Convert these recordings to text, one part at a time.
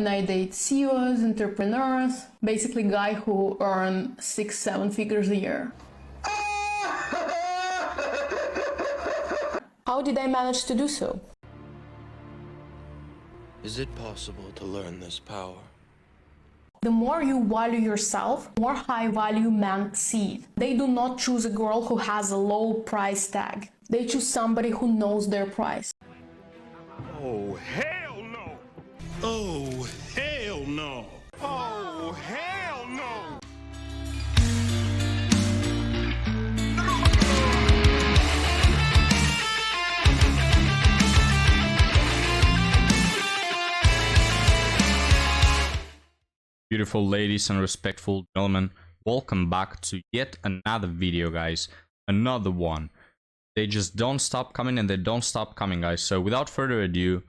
And I date CEOs, entrepreneurs, basically guys who earn 6-7 figures a year. How did I manage to do so? Is it possible to learn this power? The more you value yourself, more high-value men see it. They do not choose a girl who has a low price tag. They choose somebody who knows their price. Oh, hell no! Oh, hell no! Oh, hell no! Beautiful ladies and respectful gentlemen, welcome back to yet another video, guys. Another one. They just don't stop coming and they don't stop coming, guys. So without further ado,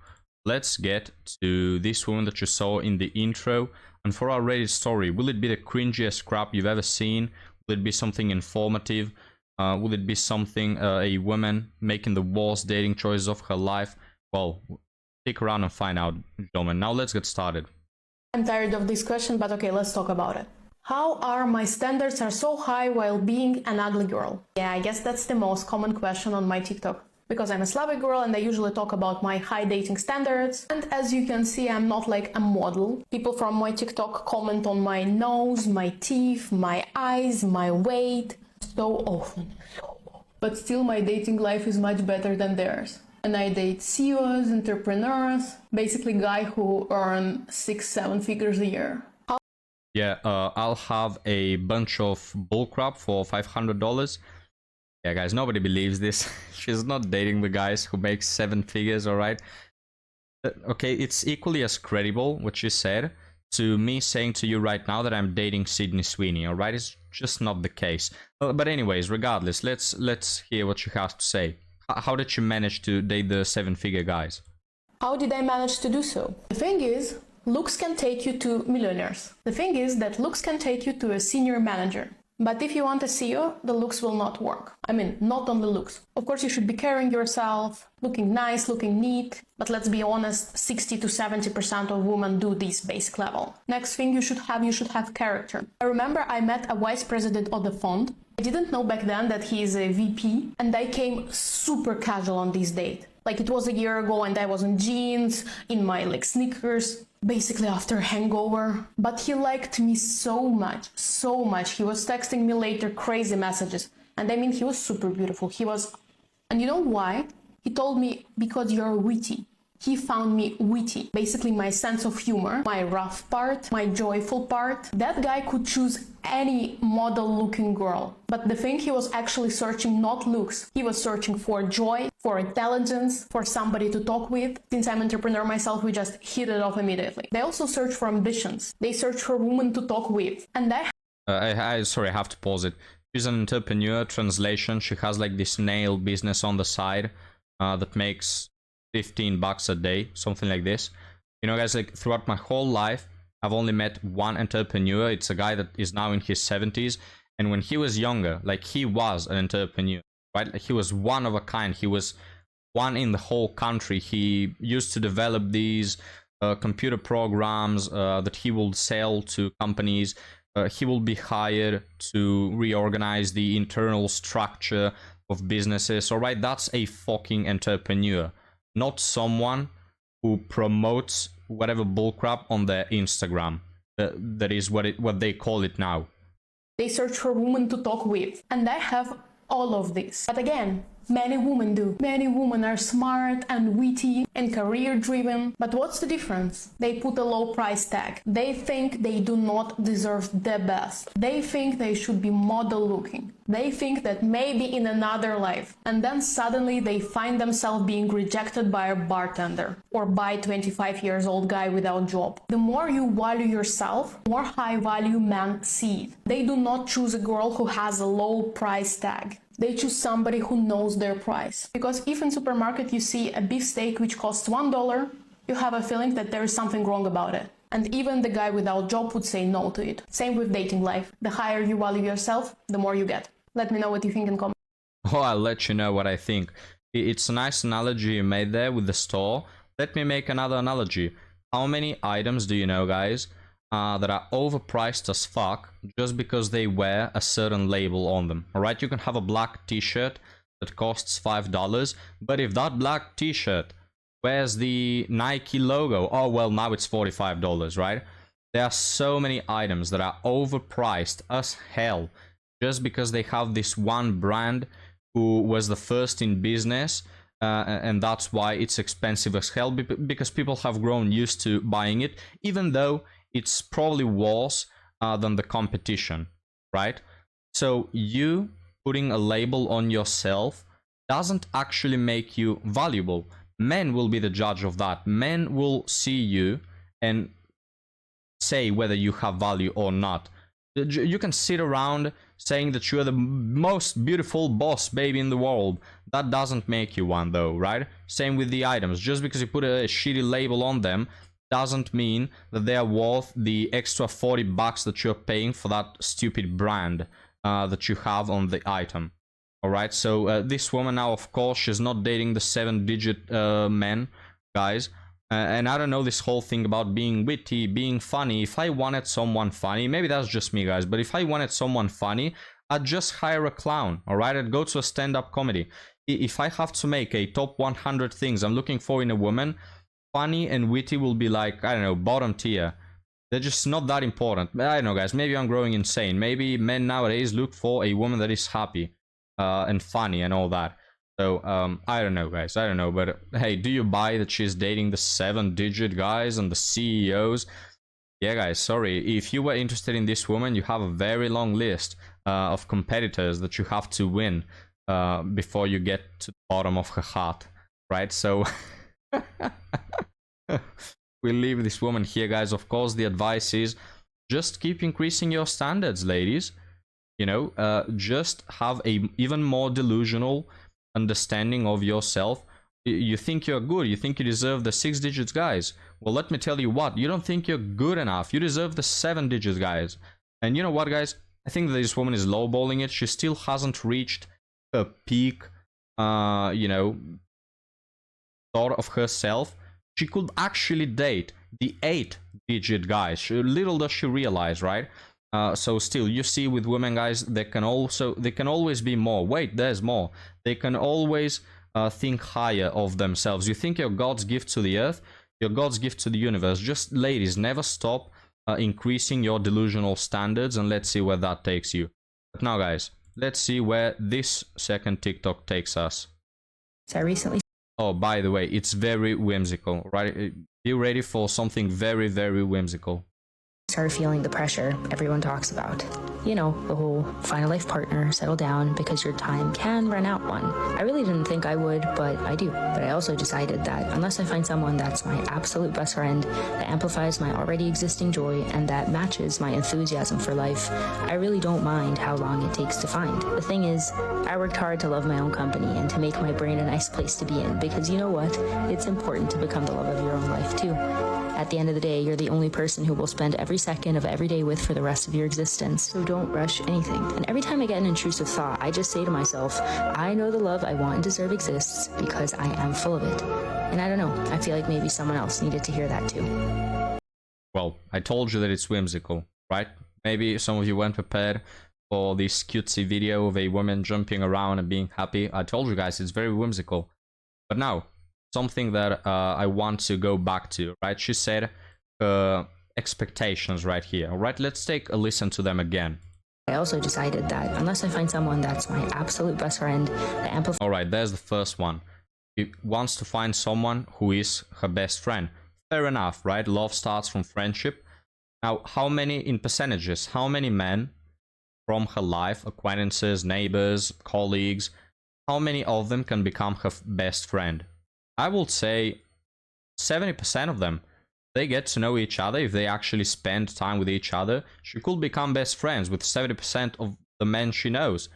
let's get to this woman that you saw in the intro. And for our Reddit story, will it be the cringiest crap you've ever seen? Will it be something informative? Will it be something, a woman making the worst dating choices of her life? Well, stick around and find out, gentlemen. Now let's get started. I'm tired of this question, but okay, let's talk about it. How are my standards are so high while being an ugly girl? Yeah, I guess that's the most common question on my TikTok. Because I'm a Slavic girl and I usually talk about my high dating standards. And as you can see, I'm not like a model. People from my TikTok comment on my nose, my teeth, my eyes, my weight. So often. But still my dating life is much better than theirs. And I date CEOs, entrepreneurs, basically guys who earn 6-7 figures a year. Yeah, I'll have a bunch of bullcrap for $500. Yeah, guys, nobody believes this. She's not dating the guys who make 7 figures, alright? Okay, it's equally as credible, what she said, to me saying to you right now that I'm dating Sydney Sweeney, alright? It's just not the case. But anyways, regardless, let's hear what she has to say. How did you manage to date the 7-figure guys? How did I manage to do so? The thing is, looks can take you to millionaires. The thing is that looks can take you to a senior manager. But if you want a CEO, the looks will not work. I mean, not only looks. Of course, you should be carrying yourself, looking nice, looking neat. But let's be honest, 60 to 70% of women do this basic level. Next thing you should have character. I remember I met a vice president of the fund. I didn't know back then that he is a VP, and I came super casual on this date. Like it was a year ago and I was in jeans, in my like sneakers, basically after a hangover. But he liked me so much, so much. He was texting me later crazy messages. And I mean, he was super beautiful. He was, and you know why? He told me, because you're witty. He found me witty, basically my sense of humor, my rough part, my joyful part. That guy could choose any model-looking girl. But the thing, he was actually searching not looks. He was searching for joy, for intelligence, for somebody to talk with. Since I'm an entrepreneur myself, we just hit it off immediately. They also search for ambitions. They search for women to talk with. And Sorry, I have to pause it. She's an entrepreneur, translation. She has like this nail business on the side that makes $15 a day, something like this. You know, guys, like throughout my whole life, I've only met one entrepreneur. It's a guy that is now in his 70s. And when he was younger, like he was an entrepreneur, right? Like he was one of a kind. He was one in the whole country. He used to develop these computer programs that he will sell to companies. He will be hired to reorganize the internal structure of businesses. All right, that's a fucking entrepreneur. Not someone who promotes whatever bullcrap on their Instagram. That is what they call it now. They search for women to talk with. And I have all of this. But again, many women do. Many women are smart and witty and career-driven. But what's the difference? They put a low price tag. They think they do not deserve the best. They think they should be model-looking. They think that maybe in another life. And then suddenly they find themselves being rejected by a bartender or by a 25-year-old guy without job. The more you value yourself, more high-value men see it. They do not choose a girl who has a low price tag. They choose somebody who knows their price. Because if in supermarket you see a beef steak which costs $1, you have a feeling that there is something wrong about it. And even the guy without job would say no to it. Same with dating life. The higher you value yourself, the more you get. Let me know what you think in comments. Oh, I'll let you know what I think. It's a nice analogy you made there with the store. Let me make another analogy. How many items do you know, guys, that are overpriced as fuck just because they wear a certain label on them? All right, you can have a black t-shirt that costs $5, but if that black t-shirt wears the Nike logo, oh well, now it's $45, right? There are so many items that are overpriced as hell just because they have this one brand who was the first in business, and that's why it's expensive as hell, because people have grown used to buying it, even though it's probably worse than the competition, right? So you putting a label on yourself doesn't actually make you valuable. Men will be the judge of that. Men will see you and say whether you have value or not. You can sit around saying that you are the most beautiful boss baby in the world. That doesn't make you one though, right? Same with the items. Just because you put a shitty label on them doesn't mean that they are worth the extra $40 that you're paying for that stupid brand that you have on the item. Alright, so this woman now, of course, she's not dating the 7-digit men, guys. And I don't know this whole thing about being witty, being funny. If I wanted someone funny, maybe that's just me, guys, but if I wanted someone funny, I'd just hire a clown, alright? I'd go to a stand-up comedy. If I have to make a top 100 things I'm looking for in a woman, funny and witty will be like, I don't know, bottom tier. They're just not that important. I don't know, guys, maybe I'm growing insane. Maybe men nowadays look for a woman that is happy and funny and all that. So, I don't know, guys, I don't know, but hey, do you buy that she's dating the 7-digit guys and the CEOs? Yeah, guys, sorry, if you were interested in this woman, you have a very long list of competitors that you have to win before you get to the bottom of her heart, right? So, we'll leave this woman here, guys. Of course, the advice is just keep increasing your standards, ladies. You know, just have a even more delusional understanding of yourself. You think you're good, you think you deserve the 6 digits, guys. Well, let me tell you what, you don't think you're good enough. You deserve the 7 digits, guys. And you know what, guys, I think that this woman is lowballing it. She still hasn't reached her peak, you know, thought of herself. She could actually date the 8-digit guys. Little does she realize, right? So still, you see with women, guys, they can always be more. Wait, there's more. They can always think higher of themselves. You think you're God's gift to the earth, you're God's gift to the universe. Just, ladies, never stop increasing your delusional standards, and let's see where that takes you. But now, guys, let's see where this second TikTok takes us. So I recently... Oh, by the way, it's very whimsical, right? Be ready for something very, very whimsical. started feeling the pressure everyone talks about. You know, the whole find a life partner, settle down, because your time can run out one. I really didn't think I would, but I do. But I also decided that unless I find someone that's my absolute best friend, that amplifies my already existing joy, and that matches my enthusiasm for life, I really don't mind how long it takes to find. The thing is, I worked hard to love my own company and to make my brain a nice place to be in, because you know what? It's important to become the love of your own life too. At the end of the day, you're the only person who will spend every second of every day with for the rest of your existence. So don't rush anything. And every time I get an intrusive thought, I just say to myself, I know the love I want and deserve exists because I am full of it. And I don't know, I feel like maybe someone else needed to hear that too. Well, I told you that it's whimsical, right? Maybe some of you weren't prepared for this cutesy video of a woman jumping around and being happy. I told you guys, it's very whimsical. But now, something that I want to go back to, right? She said expectations right here, all right? Let's take a listen to them again. I also decided that unless I find someone that's my absolute best friend, that amplifies... All right, there's the first one. She wants to find someone who is her best friend. Fair enough, right? Love starts from friendship. Now, how many, in percentages, how many men from her life, acquaintances, neighbors, colleagues, how many of them can become her best friend? I would say 70% of them. They get to know each other. If they actually spend time with each other, she could become best friends with 70% of the men she knows.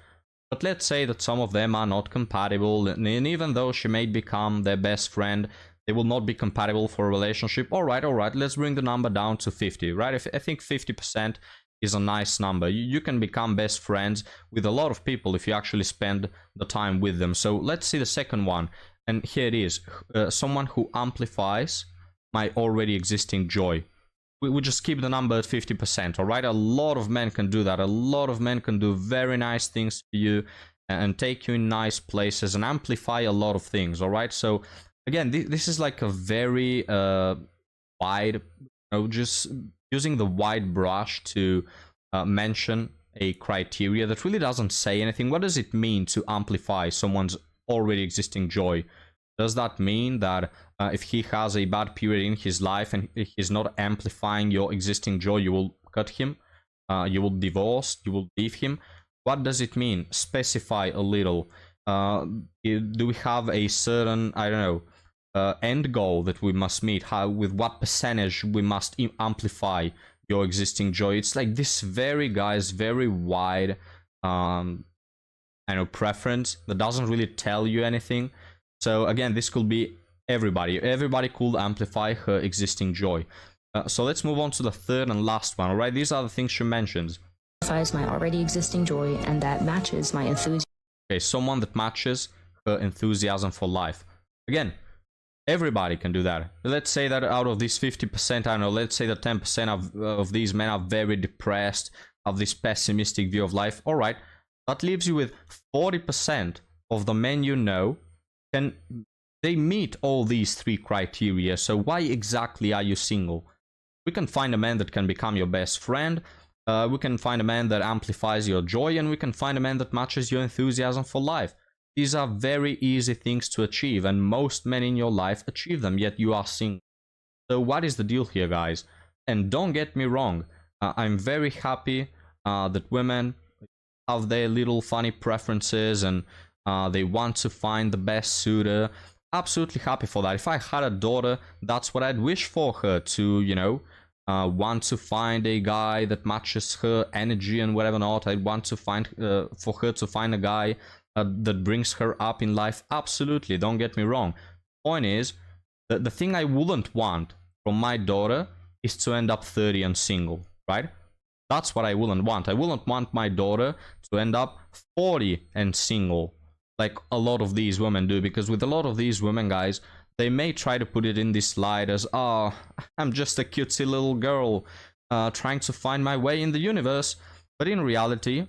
But let's say that some of them are not compatible, and even though she may become their best friend, they will not be compatible for a relationship. All right, let's bring the number down to 50, right? I think 50% is a nice number. You can become best friends with a lot of people if you actually spend the time with them. So let's see the second one. And here it is, someone who amplifies my already existing joy. We just keep the number at 50%, all right? A lot of men can do that. A lot of men can do very nice things for you and take you in nice places and amplify a lot of things, all right? So again, this is like a very wide, just using the wide brush to mention a criteria that really doesn't say anything. What does it mean to amplify someone's already existing joy? Does that mean that if he has a bad period in his life and he's not amplifying your existing joy, you will cut him, you will divorce, you will leave him? What does it mean? Specify a little. Do we have a certain, I don't know, end goal that we must meet? How, with what percentage we must amplify your existing joy? It's like this very, guys, very wide, I know, preference that doesn't really tell you anything. So again, this could be everybody. Everybody could amplify her existing joy. So let's move on to the third and last one, all right? These are the things she mentions. My already existing joy and that matches my enthusiasm. Okay, someone that matches her enthusiasm for life. Again, everybody can do that. Let's say that out of these 50%, I don't know, let's say that 10% of these men are very depressed, have this pessimistic view of life. All right, that leaves you with 40% of the men you know. Can they meet all these three criteria? So why exactly are you single? We can find a man that can become your best friend. We can find a man that amplifies your joy, and we can find a man that matches your enthusiasm for life. These are very easy things to achieve, and most men in your life achieve them, yet you are single. So what is the deal here, guys? And don't get me wrong, I'm very happy that women have their little funny preferences and they want to find the best suitor. Absolutely happy for that. If I had a daughter, that's what I'd wish for her to, you know, want to find a guy that matches her energy and whatever not. I'd want to find for her to find a guy that brings her up in life. Absolutely, don't get me wrong. Point is, the thing I wouldn't want from my daughter is to end up 30 and single, right? That's what I wouldn't want. I wouldn't want my daughter to end up 40 and single, like a lot of these women do, because with a lot of these women, guys, they may try to put it in this light as, oh, I'm just a cutesy little girl trying to find my way in the universe. But in reality,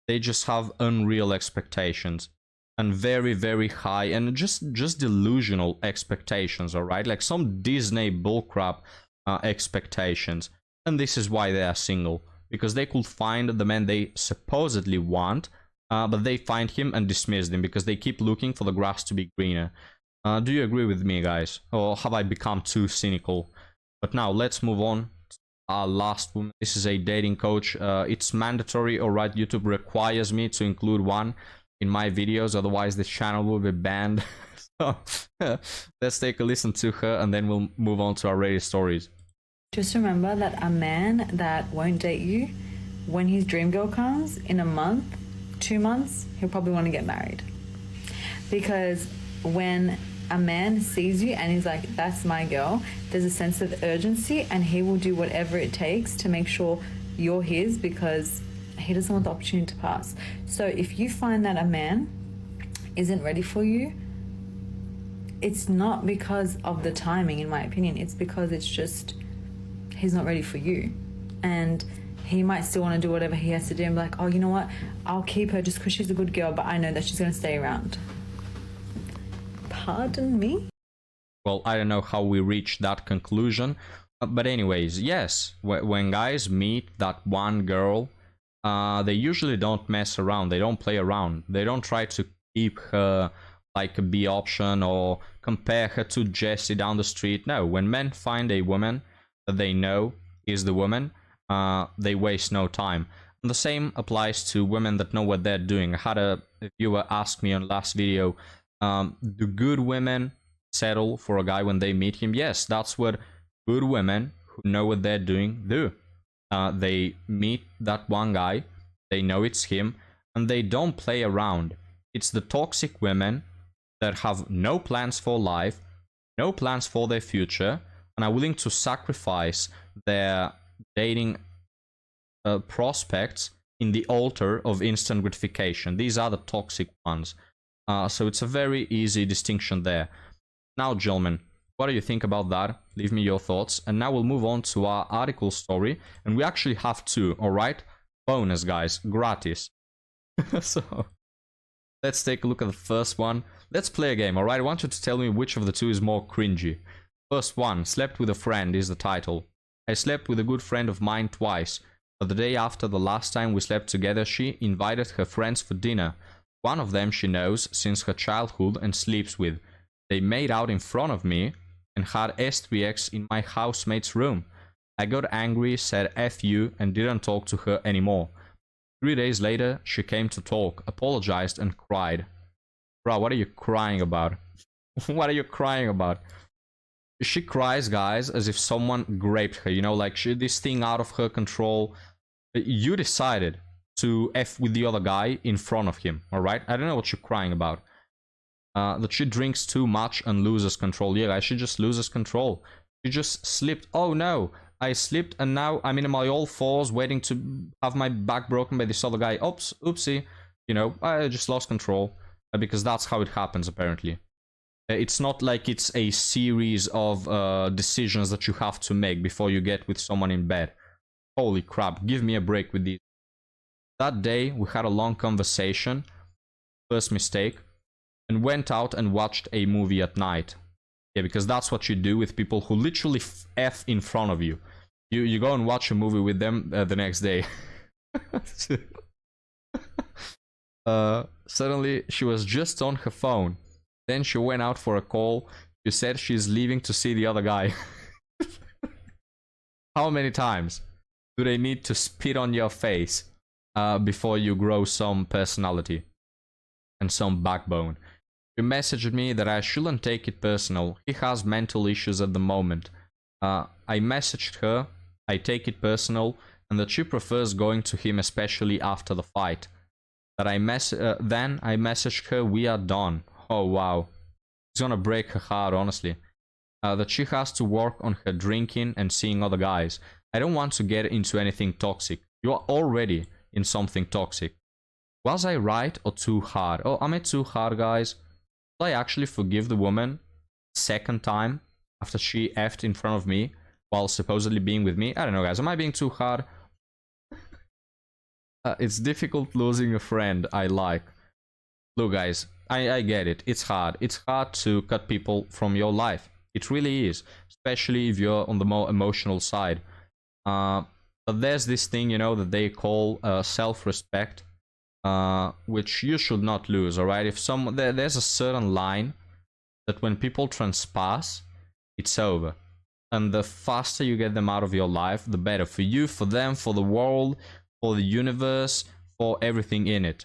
they just have unreal expectations and very, very high and just delusional expectations, all right? Like some Disney bullcrap expectations. And this is why they are single, because they could find the man they supposedly want, but they find him and dismiss him because they keep looking for the grass to be greener. Do you agree with me, guys? Or have I become too cynical? But now let's move on to our last woman. This is a dating coach. It's mandatory, alright? YouTube requires me to include one in my videos, otherwise this channel will be banned. So let's take a listen to her and then we'll move on to our Reddit stories. Just remember that a man that won't date you, when his dream girl comes in a month, 2 months, he'll probably want to get married. Because when a man sees you and he's like, that's my girl, there's a sense of urgency and he will do whatever it takes to make sure you're his, because he doesn't want the opportunity to pass. So if you find that a man isn't ready for you, it's not because of the timing, in my opinion. It's because it's just, he's not ready for you. And he might still want to do whatever he has to do and be like, oh, you know what? I'll keep her just because she's a good girl, but I know that she's going to stay around. Pardon me? Well, I don't know how we reached that conclusion. But anyways, yes, when guys meet that one girl, they usually don't mess around. They don't play around. They don't try to keep her like a B option or compare her to Jessie down the street. No, when men find a woman that they know is the woman, they waste no time. And the same applies to women that know what they're doing. I had a viewer ask me on the last video, do good women settle for a guy when they meet him? Yes, that's what good women who know what they're doing do. They meet that one guy, they know it's him, and they don't play around. It's the toxic women that have no plans for life, no plans for their future, and are willing to sacrifice their dating prospects in the altar of instant gratification. These are the toxic ones. So it's a very easy distinction there. Now, gentlemen, What do you think about that? Leave me your thoughts. And now we'll move on to our article story. And we actually have two, alright? Bonus, guys. Gratis. So, let's take a look at the first one. Let's play a game, alright? I want you to tell me which of the two is more cringy. First one, slept with a friend is the title. I slept with a good friend of mine twice. But the day after the last time we slept together, she invited her friends for dinner. One of them she knows since her childhood and sleeps with. They made out in front of me and had S3X in my housemate's room. I got angry, said F you, and didn't talk to her anymore. 3 days later, she came to talk, apologized, and cried. Bro, what are you crying about? What are you crying about? She cries, guys, as if someone raped her, you know, like this thing out of her control. You decided to F with the other guy in front of him, alright? I don't know what you're crying about. That she drinks too much and loses control. Yeah, guys, she just loses control. She just slipped. Oh no, I slipped and now I'm in my all fours waiting to have my back broken by this other guy. Oops, oopsie. You know, I just lost control. Because that's how it happens, apparently. It's not like it's a series of decisions that you have to make before you get with someone in bed. Holy crap, give me a break with these. That day, we had a long conversation. First mistake. And went out and watched a movie at night. Yeah, because that's what you do with people who literally F in front of you. You go and watch a movie with them the next day. Suddenly, she was just on her phone. Then she went out for a call. She said she's leaving to see the other guy. How many times do they need to spit on your face before you grow some personality and some backbone? She messaged me that I shouldn't take it personal. He has mental issues at the moment. I messaged her, I take it personal, and that she prefers going to him, especially after the fight. That then I messaged her, we are done. Oh wow. It's gonna break her heart, honestly. That she has to work on her drinking and seeing other guys. I don't want to get into anything toxic. You are already in something toxic. Was I right or too hard? Oh, am I too hard, guys? Will I actually forgive the woman second time after she effed in front of me while supposedly being with me? I don't know, guys. Am I being too hard? It's difficult losing a friend I like. Look, guys, I get it. It's hard. It's hard to cut people from your life. It really is, especially if you're on the more emotional side. But there's this thing, you know, that they call self-respect. Which you should not lose, alright? If there's a certain line that when people transpass, it's over. And the faster you get them out of your life, the better for you, for them, for the world, for the universe, for everything in it.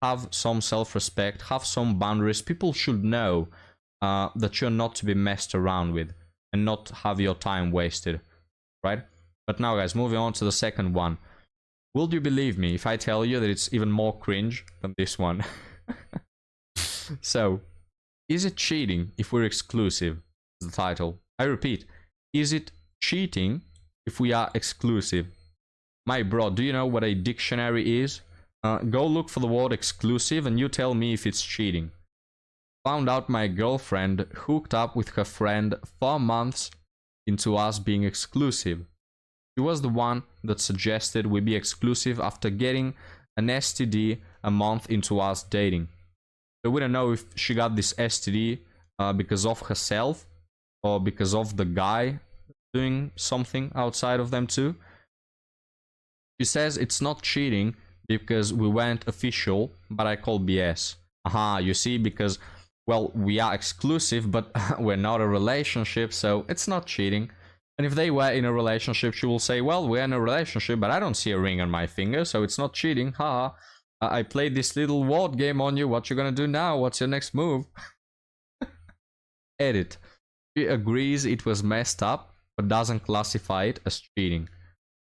Have some self-respect, have some boundaries. People should know that you're not to be messed around with and not have your time wasted, right? But now, guys, moving on to the second one. Will you believe me if I tell you that it's even more cringe than this one? So, is it cheating if we're exclusive? Is the title. I repeat, is it cheating if we are exclusive? My bro, do you know what a dictionary is? Go look for the word exclusive and you tell me if it's cheating. Found out my girlfriend hooked up with her friend 4 months into us being exclusive. She was the one that suggested we be exclusive after getting an STD a month into us dating. So we don't know if she got this STD because of herself or because of the guy doing something outside of them too. She says it's not cheating because we went official, but I call BS. Aha, you see, because, well, we are exclusive, but we're not a relationship, so it's not cheating. And if they were in a relationship, she will say, well, we're in a relationship, but I don't see a ring on my finger, so it's not cheating. Haha. I played this little word game on you. What you gonna do now? What's your next move? Edit. She agrees it was messed up, but doesn't classify it as cheating.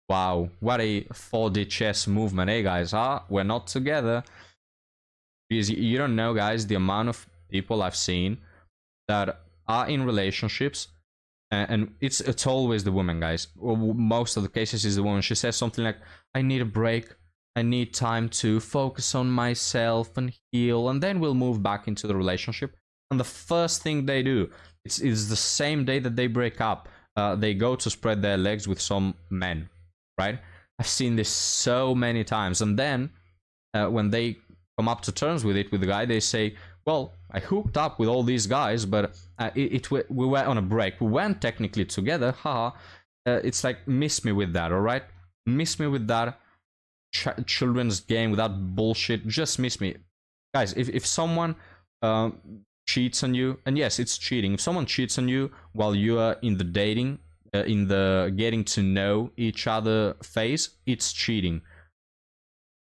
Wow, what a 4D chess movement, eh, guys? We're not together. Because you don't know, guys, the amount of people I've seen that are in relationships. And it's always the woman, guys. Most of the cases is the woman. She says something like, I need a break. I need time to focus on myself and heal. And then we'll move back into the relationship. And the first thing they do, It's the same day that they break up. They go to spread their legs with some men, right? I've seen this so many times. And then when they come up to terms with it with the guy, they say, well, I hooked up with all these guys, but we were on a break. We weren't technically together, haha. It's like, miss me with that, all right? Miss me with that children's game, with that bullshit. Just miss me. Guys, if someone cheats on you, and yes, it's cheating. If someone cheats on you while you are in the dating, in the getting to know each other phase, it's cheating.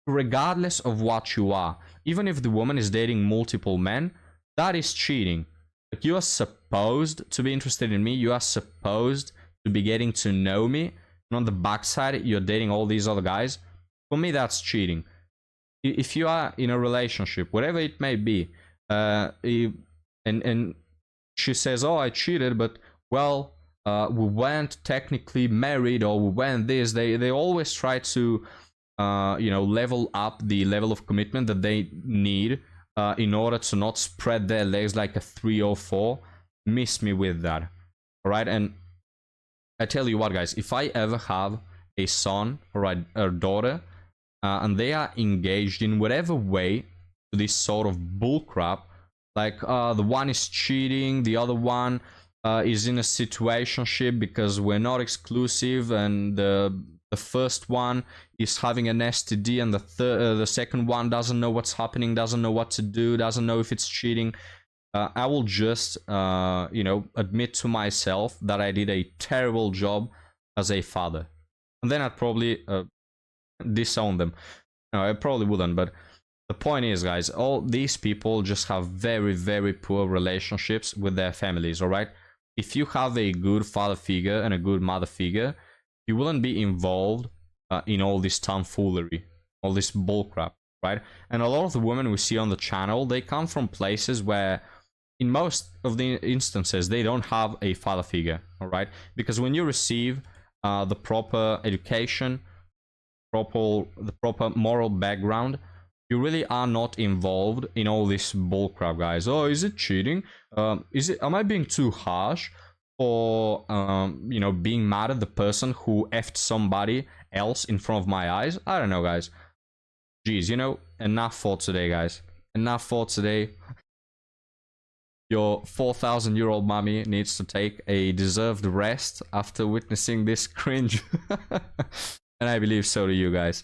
Regardless of what you are, even if the woman is dating multiple men, that is cheating. Like, you are supposed to be interested in me, you are supposed to be getting to know me, and on the backside you're dating all these other guys. For me, that's cheating. If you are in a relationship, whatever it may be, and she says, oh, I cheated, but well, we weren't technically married, or we weren't this, they always try to you know, level up the level of commitment that they need in order to not spread their legs like a 3 or 4. Miss me with that. All right. And I tell you what, guys, if I ever have a son or a daughter and they are engaged in whatever way to this sort of bullcrap, like the one is cheating, the other one is in a situationship because we're not exclusive, and the first one is having an STD, and the second one doesn't know what's happening, doesn't know what to do, doesn't know if it's cheating. I will just, you know, admit to myself that I did a terrible job as a father. And then I'd probably disown them. No, I probably wouldn't, but the point is, guys, all these people just have very, very poor relationships with their families, all right? If you have a good father figure and a good mother figure, you wouldn't be involved in all this tomfoolery, all this bullcrap, right? And a lot of the women we see on the channel, they come from places where, in most of the instances, they don't have a father figure, all right? Because when you receive the proper education, the proper moral background, you really are not involved in all this bullcrap, guys. Oh, is it cheating? Am I being too harsh? Or, you know, being mad at the person who effed somebody else in front of my eyes? I don't know, guys. Jeez, you know, enough for today, guys. Enough for today. Your 4,000-year-old mommy needs to take a deserved rest after witnessing this cringe. And I believe so do you guys.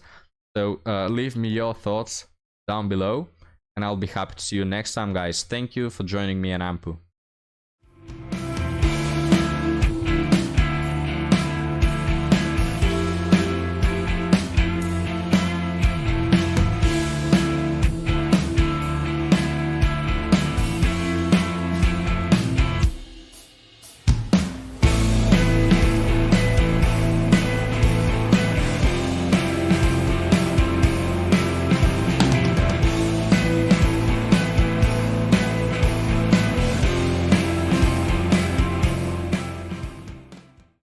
So leave me your thoughts down below, and I'll be happy to see you next time, guys. Thank you for joining me and Ampu.